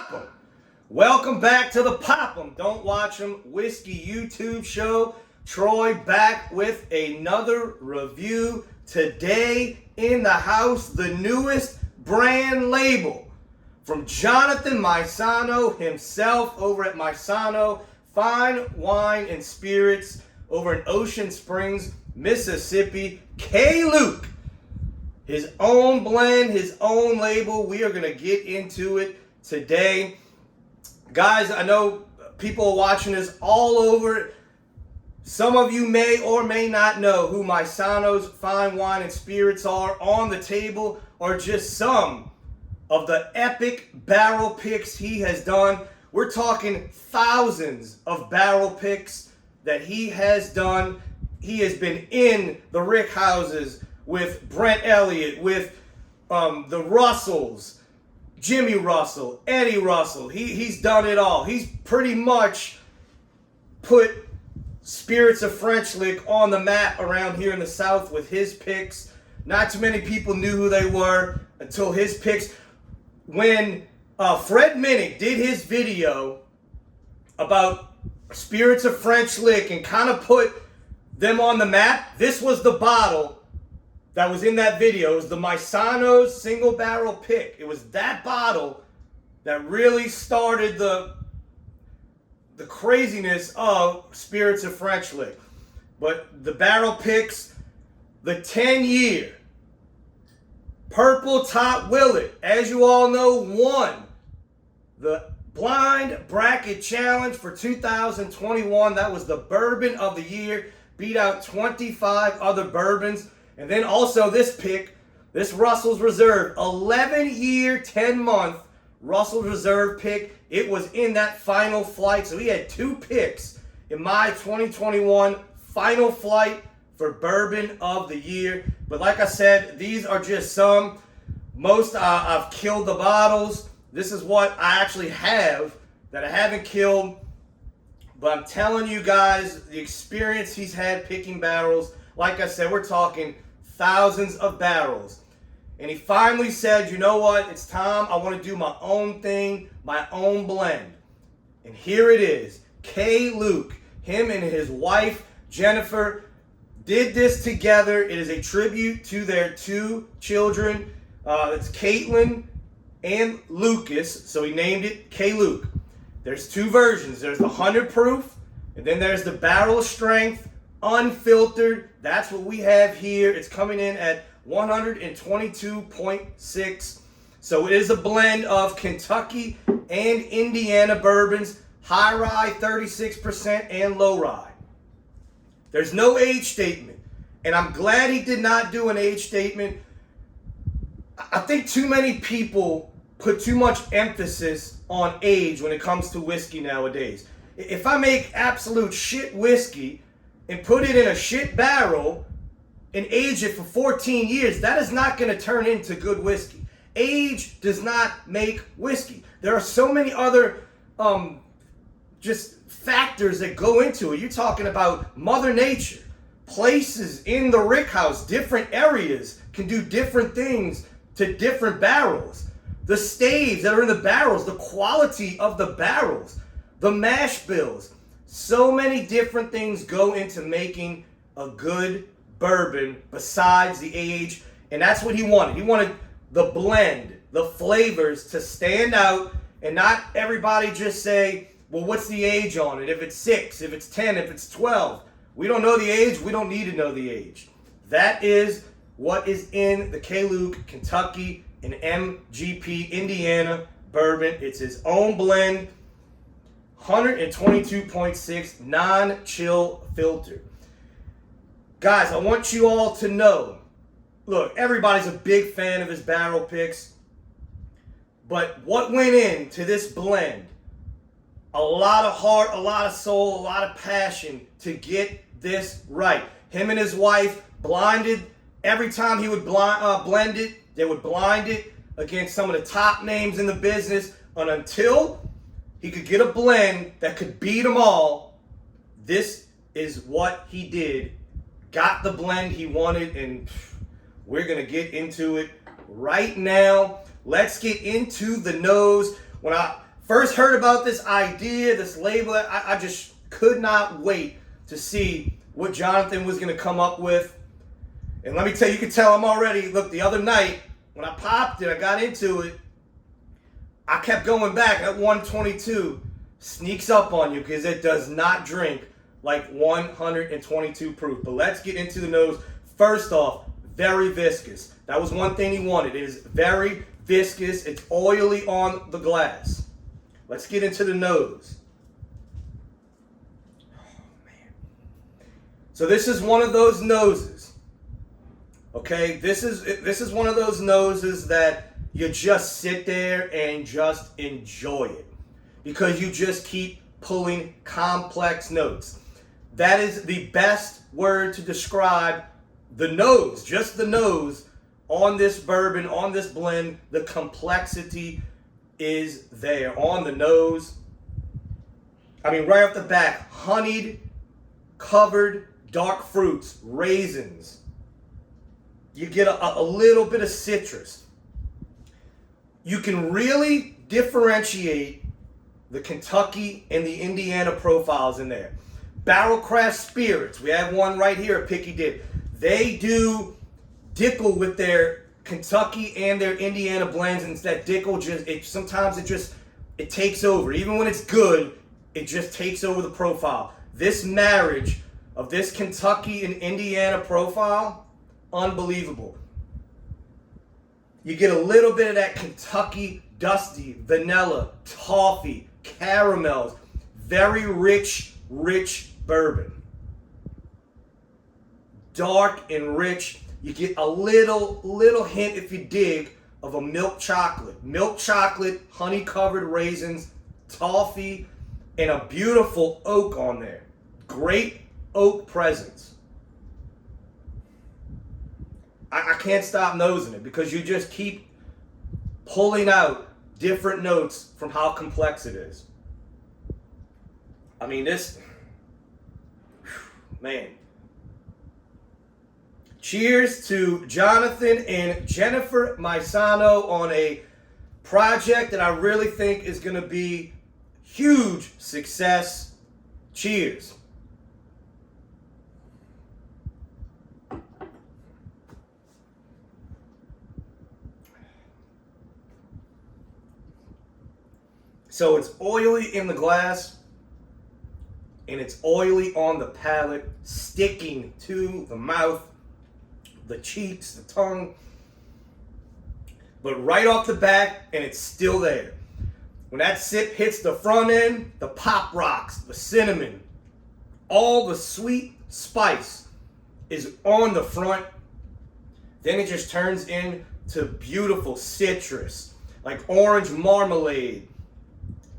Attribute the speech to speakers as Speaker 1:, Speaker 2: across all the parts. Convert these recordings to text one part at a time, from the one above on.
Speaker 1: Pop 'em. Welcome back to the Pop 'em, Don't Watch 'em Whiskey YouTube show. Troy back with another review. Today in the house, the newest brand label from Jonathan Maisano himself over at Maisano Fine Wine and Spirits over in Ocean Springs, Mississippi. K. Luke. His own blend, his own label. We are going to get into it today. Guys, I know people are watching this all over. Some of you may or may not know who Maisano'S Fine Wine and Spirits are on the table, or just some of the epic barrel picks he has done. We're talking thousands of barrel picks that he has done. He has been in the Rick houses with Brent Elliott, with the Russells, Jimmy Russell, Eddie Russell. He's done it all. He's pretty much put Spirits of French Lick on the map around here in the South with his picks. Not too many people knew who they were until his picks. When Fred Minnick did his video about Spirits of French Lick and kind of put them on the map, this was the bottle that was in that video. It was the Maisano'S single barrel pick. It was that bottle that really started the craziness of Spirits of French Lick. But the barrel picks, the 10-year Purple Top Willet, as you all know, won the Blind Bracket Challenge for 2021. That was the bourbon of the year. Beat out 25 other bourbons. And then also this pick, this Russell's Reserve, 11-year, 10-month Russell's Reserve pick. It was in that final flight. So he had two picks in my 2021 final flight for bourbon of the year. But like I said, these are just some. Most I've killed the bottles. This is what I actually have that I haven't killed. But I'm telling you guys, the experience he's had picking barrels, like I said, we're talking thousands of barrels. And he finally said, you know what, it's time. I want to do my own thing, my own blend. And here it is. K. Luke, him and his wife, Jennifer, did this together. It is a tribute to their two children. It's Caitlin and Lucas. So he named it K. Luke. There's two versions. There's the 100 proof, and then there's the barrel strength, unfiltered. That's what we have here. It's coming in at 122.6. So it is a blend of Kentucky and Indiana bourbons, high rye 36% and low rye. There's no age statement, and I'm glad he did not do an age statement. I think too many people put too much emphasis on age when it comes to whiskey nowadays. If I make absolute shit whiskey and put it in a shit barrel and age it for 14 years, that is not going to turn into good whiskey. Age does not make whiskey. There are so many other just factors that go into it. You're talking about Mother Nature. Places in the rick house, different areas can do different things to different barrels. The staves that are in the barrels, the quality of the barrels, the mash bills. So many different things go into making a good bourbon besides the age. And that's what he wanted. He wanted the blend, the flavors to stand out, and not everybody just say, well, what's the age on it? If it's 6, if it's 10, if it's 12. We don't know the age. We don't need to know the age. That is what is in the K. Luke, Kentucky, and MGP, Indiana bourbon. It's his own blend, 122.6, non-chill filter. Guys, I want you all to know, look, everybody's a big fan of his barrel picks, but what went into this blend? A lot of heart, a lot of soul, a lot of passion to get this right. Him and his wife blinded. Every time he would blend it, they would blind it against some of the top names in the business. And until he could get a blend that could beat them all, this is what he did. Got the blend he wanted, and we're going to get into it right now. Let's get into the nose. When I first heard about this idea, this label, I just could not wait to see what Jonathan was going to come up with. And let me tell you, you can tell I'm already, look, the other night, when I popped it, I got into it, I kept going back. At 122 sneaks up on you because it does not drink like 122 proof. But let's get into the nose. First off, very viscous. That was one thing he wanted. It is very viscous. It's oily on the glass. Let's get into the nose. Oh, man. So this is one of those noses. Okay, this is one of those noses that you just sit there and just enjoy it because you just keep pulling complex notes. That is the best word to describe the nose, just the nose on this bourbon, on this blend. The complexity is there on the nose. I mean, right off the back, honeyed, covered, dark fruits, raisins. You get a little bit of citrus. You can really differentiate the Kentucky and the Indiana profiles in there. Barrel Craft Spirits, we have one right here, Picky Dip. They do Dickel with their Kentucky and their Indiana blends, and it's that Dickel sometimes it takes over. Even when it's good, it just takes over the profile. This marriage of this Kentucky and Indiana profile, unbelievable. You get a little bit of that Kentucky dusty, vanilla, toffee, caramels, very rich bourbon. Dark and rich. You get a little hint, if you dig, of a milk chocolate. Milk chocolate, honey covered raisins, toffee, and a beautiful oak on there. Great oak presence. I can't stop nosing it because you just keep pulling out different notes from how complex it is. I mean, this, man. Cheers to Jonathan and Jennifer Maisano on a project that I really think is going to be huge success. Cheers. So it's oily in the glass, and it's oily on the palate, sticking to the mouth, the cheeks, the tongue. But right off the bat, and it's still there. When that sip hits the front end, the pop rocks, the cinnamon, all the sweet spice is on the front. Then it just turns into beautiful citrus, like orange marmalade,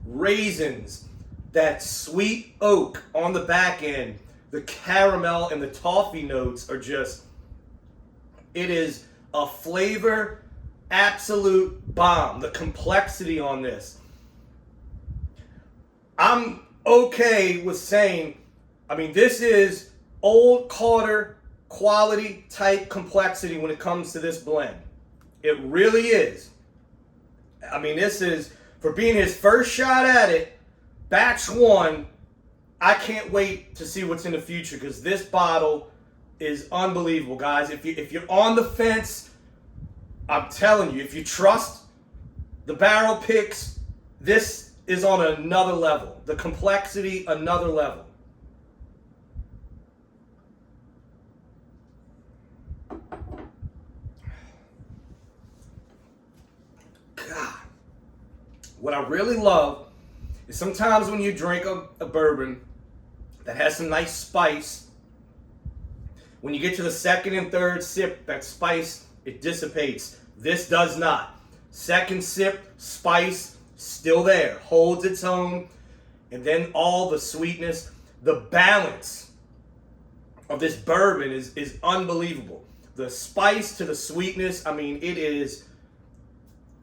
Speaker 1: raisins, that sweet oak on the back end, the caramel and the toffee notes are just, it is a flavor absolute bomb. The complexity on this, I'm okay with saying, I mean, this is Old Carter quality type complexity when it comes to this blend. It really is. I mean, this is, for being his first shot at it, batch one, I can't wait to see what's in the future because this bottle is unbelievable, guys. If you're on the fence, I'm telling you, if you trust the barrel picks, this is on another level. The complexity, another level. God. What I really love is sometimes when you drink a bourbon that has some nice spice, when you get to the second and third sip, that spice, it dissipates. This does not. Second sip, spice, still there, holds its own, and then all the sweetness, the balance of this bourbon is unbelievable. The spice to the sweetness, I mean, it is,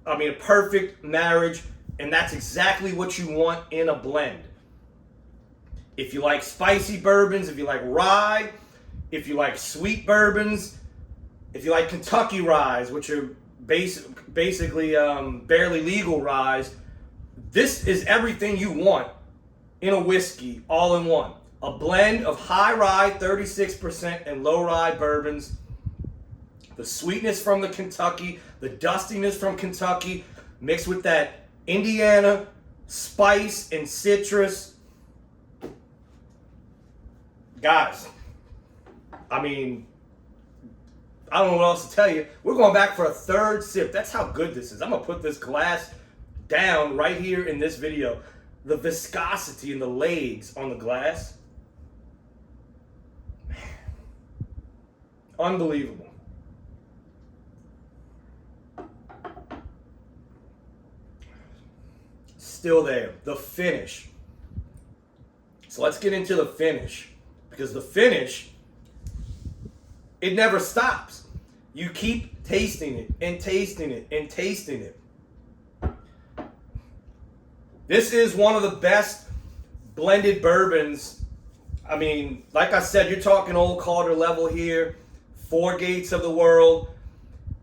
Speaker 1: a perfect marriage. And that's exactly what you want in a blend. If you like spicy bourbons, if you like rye, if you like sweet bourbons, if you like Kentucky ryes, which are basically barely legal ryes, This is everything you want in a whiskey, all in one. A blend of high rye, 36%, and low rye bourbons. The sweetness from the Kentucky, the dustiness from Kentucky, mixed with that Indiana spice and citrus. Guys, I mean, I don't know what else to tell you. We're going back for a third sip. That's how good this is. I'm going to put this glass down right here in this video. The viscosity and the legs on the glass. Man. Unbelievable. Still there. The finish. So let's get into the finish. Because the finish, it never stops. You keep tasting it and tasting it and tasting it. This is one of the best blended bourbons. I mean, like I said, you're talking Old Carter level here. Four Gates of the world.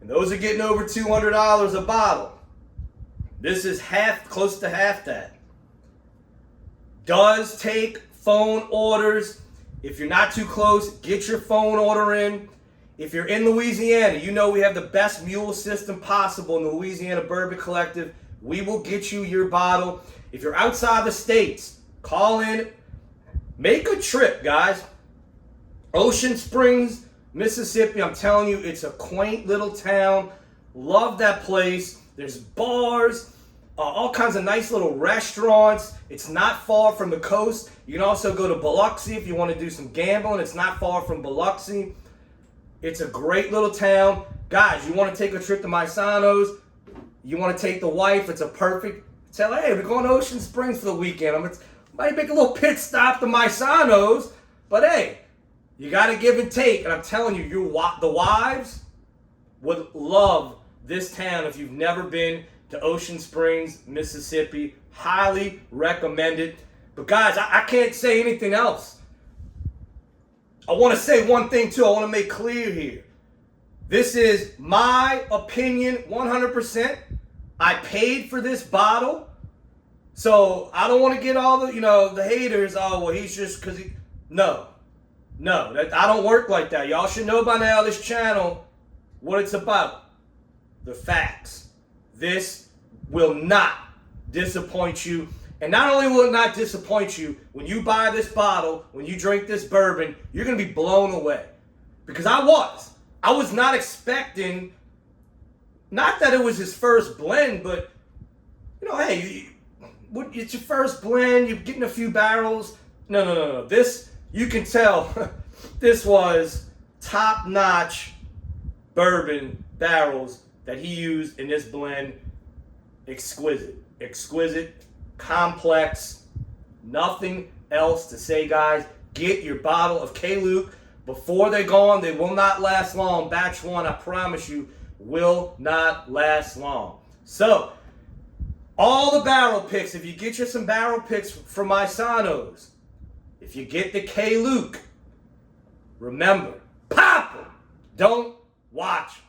Speaker 1: And those are getting over $200 a bottle. This is close to half that. Does take phone orders. If you're not too close, get your phone order in. If you're in Louisiana, you know we have the best mule system possible in the Louisiana Bourbon Collective. We will get you your bottle. If you're outside the states, call in. Make a trip, guys. Ocean Springs, Mississippi. I'm telling you, it's a quaint little town. Love that place. There's bars, all kinds of nice little restaurants. It's not far from the coast. You can also go to Biloxi if you want to do some gambling. It's not far from Biloxi. It's a great little town. Guys, you want to take a trip to Maisano'S? You want to take the wife? It's a perfect. Tell her, hey, we're going to Ocean Springs for the weekend. Might make a little pit stop to Maisano'S, but hey, you got to give and take. And I'm telling you, the wives would love this town if you've never been to Ocean Springs, Mississippi. Highly recommend it. But guys, I can't say anything else. I want to say one thing too. I want to make clear here. This is my opinion 100%. I paid for this bottle. So I don't want to get all the haters. Oh, well, he's just because he. No. I don't work like that. Y'all should know by now this channel what it's about. The facts. This will not disappoint you. And not only will it not disappoint you, when you buy this bottle, when you drink this bourbon, you're going to be blown away. Because I was not expecting, not that it was his first blend, but, hey, it's your first blend, you're getting a few barrels. No. This, you can tell, this was top-notch bourbon barrels that he used in this blend. Exquisite, complex, nothing else to say, guys. Get your bottle of K-Luke before they're gone. They will not last long. Batch 1, I promise you, will not last long. So, all the barrel picks, if you get you some barrel picks from Maisano'S, if you get the K-Luke, remember, pop them, don't watch them.